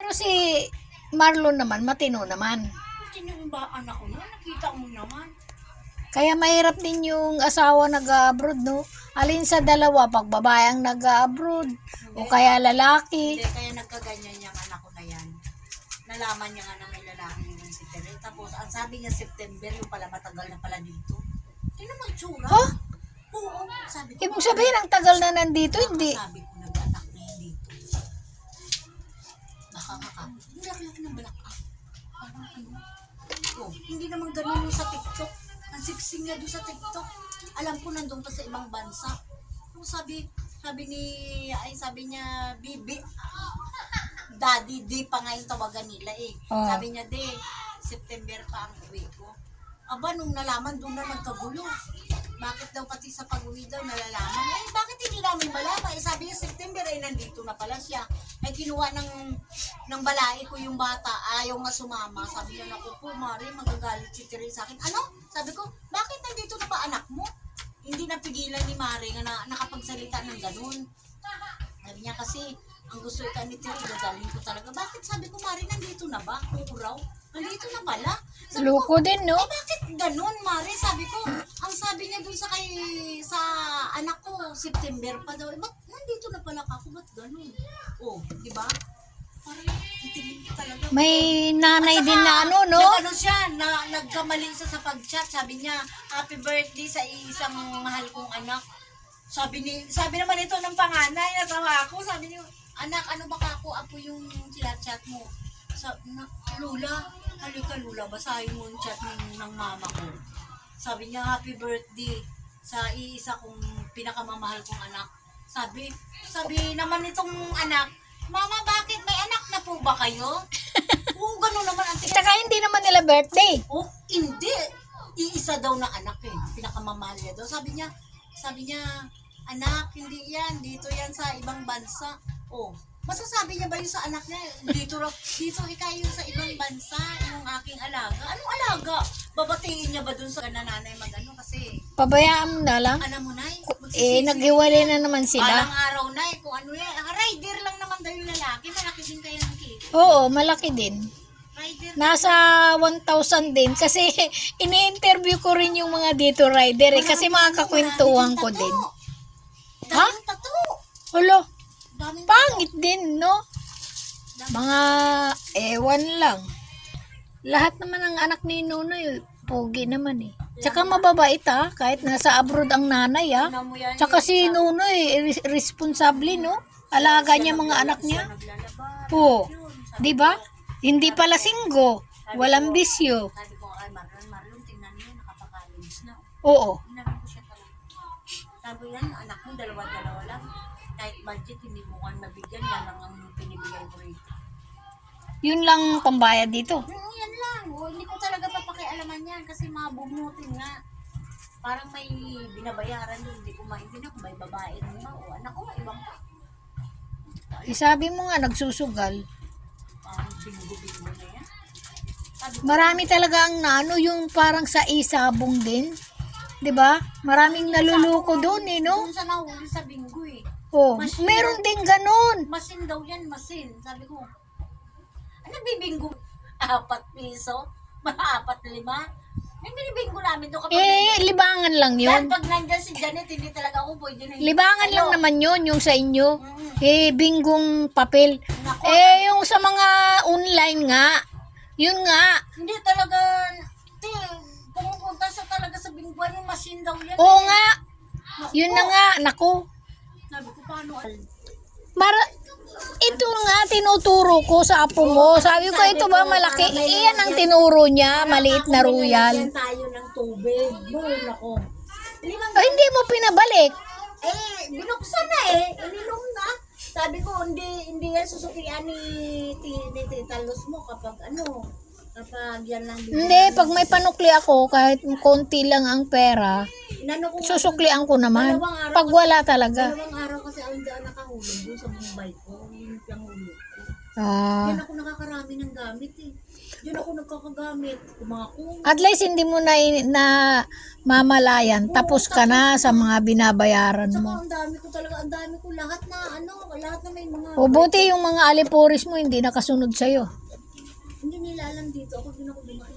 Pero si Marlon naman, matino naman. Sino ba anak ko na? Nakita mo naman. Kaya mahirap din yung asawa nag-abroad, no? Alin sa dalawa, pag babayang nag-abroad, o kaya lalaki. Hindi, kaya nagkaganyan yung anak ko na yan. Nalaman niya nga na may lalaki yung si Tere. Tapos, ang sabi niya September, yung pala matagal na pala dito. Tingnan mo yung tsura. Oh? Oo, sabi ko. Ibig sabihin, ang tagal na nandito, hindi. Sabi ko, nag-anak na yan dito. Baka nga hindi laki ng balak ah. Parang ano. Oh, hindi naman ganun yung sa TikTok. Ang siksing niya doon sa TikTok. Alam ko nandun pa sa ibang bansa. Sabi niya, Bibi, Daddy, di pa nga yung tawagan nila eh. Oh. Sabi niya, September pa ang uwi ko. Aba, nung nalaman, doon na nagkagulo. Bakit daw pati sa pag-uwi daw nalalaman? Eh, bakit hindi namin malaman? Eh, sabi niya, September ay nandito na pala siya. Ay, kinuha ng balai ko yung bata. Ayaw nga sumama. Sabi niya, naku po, Mari, magagalit si Teresa sa akin. Ano? Sabi ko, bakit nandito na ba anak mo? Hindi napigilan ni Mari nga na nakapagsalita ng ganun. Sabi niya kasi, ang gusto ika ni Teresa, dadalhin ko talaga. Bakit? Sabi ko, Mari, nandito na ba? Kukuraw? Nandito na pala. Sabi Loko ko, din, no? bakit ganun, Mari? Sabi ko, ang sabi niya dun sa anak ko, September pa daw. Ba't nandito na pala ako? Ba't ganun? Oh, di ba? Parang itingin ko talaga. May nanay din na ano, no? Nagano siya, nagkamali siya sa pag-chat. Sabi niya, happy birthday sa isang mahal kong anak. Sabi naman ito ng panganay, natawa ako. Sabi niya, anak, ano ba ako? Apo yung chat mo. Lula, halika Lula, basahin mo yung chat ng mama ko. Sabi niya, happy birthday sa iisa kong pinakamamahal kong anak. Sabi naman nitong anak, Mama, bakit may anak na po ba kayo? Oo, gano'n naman ang tingin. Tsaka hindi naman nila birthday. Oh, hindi. Iisa daw na anak eh. Pinakamamahal niya daw. Sabi niya, anak, hindi yan. Dito yan sa ibang bansa. Oh, masasabi niya ba yun sa anak niya? Dito ikaw yun sa ibang bansa, yung aking alaga. Anong alaga? Babatiin niya ba dun sa nanay magano? Kasi, Pabayaan mo na lang. alam mo, Nay, Naghiwalay na naman sila. Alang araw, Nay, kung ano yan. Rider lang naman daw yung lalaki. Malaki din kayo ng kita. Oo, malaki din. Rider. Nasa 1,000 din. Kasi ini-interview ko rin yung mga dito rider eh. Kasi mga kakwentuhan ko din. Ha? Daming tattoo. Hulo, Daming pangit din, no? Mga ewan lang. Lahat naman ng anak ni Nunoy, pogi naman eh. Tsaka mababait ah, kahit nasa abroad ang nanay ah. Tingnan mo yan, Tsaka si Nunoy, responsable no? Alaga niya mga anak niya. naglalaba. Oo, di ba? Hindi pala singgo, walang bisyo. Sabi ko kay Marlon, tingnan niyo, nakapakalis na. Oo. Tingnan ko siya talaga. Sabi yan, anak mo, dalawa-dalawa lang. Kahit budget, hindi mo kan mabigyan. Yan lang ang pinibigay ko rin. Yun lang pambayad dito. Yan lang. O, hindi ko talaga papakialaman yan kasi mabubunutin nga. Parang may binabayaran doon. Hindi ko maintindihan kung may babae rin ba o anak ko, ibang pa. Sabi mo nga, nagsusugal. Bingo-bingo na yan. Sabi ko, Marami talaga ang naano, yung parang sa isabong din. 'Di ba? Maraming naluluko doon eh, no? doon sa nahuli sa bingo eh. Oh, meron din ganun. Masin daw yan, masin. Sabi ko, ano bibinggo? 4 piso? 4-5? May binibinggo namin doon kapag Libangan lang yan, yun. pag nandyan si Janet, hindi talaga ako pwede na Libangan lang naman yun, yung sa inyo. Binggong papel. Nako, Yung sa mga online nga, yun nga. hindi talaga, pumupunta sa talaga sa bingguan yung masin daw yan. Oo nga. Yun na nga, naku. Sabi ko, paano? Ito nga, tinuturo ko sa apo mo. Sabi ko, ito ba malaki? Iyan ang tinuro niya, maliit na royal. Yan tayo ng tubig. Boy, nako. Hindi mo pinabalik. Binuksan na ininom na. Sabi ko, hindi yan susuklian ni Tita Luz mo kapag kapag yan lang. Hindi, pag may panukli ako, kahit konti lang ang pera, Inano ko, susuklian ko naman. Pag wala talaga. 2 araw kasi ako hindi nakahulog doon sa Mumbai ko. Yung hulog ko. Diyan ako nakakarami ng gamit eh. Diyan ako nagkakagamit. Kumakong. At least hindi mo na mamalayan. Tapos ka na sa mga binabayaran Saka mo. ang dami ko talaga, ang dami ko lahat na lahat na may mga O buti yung mga alipuris mo hindi nakasunod sa'yo. hindi nila alam dito. Ako din ako dumaan.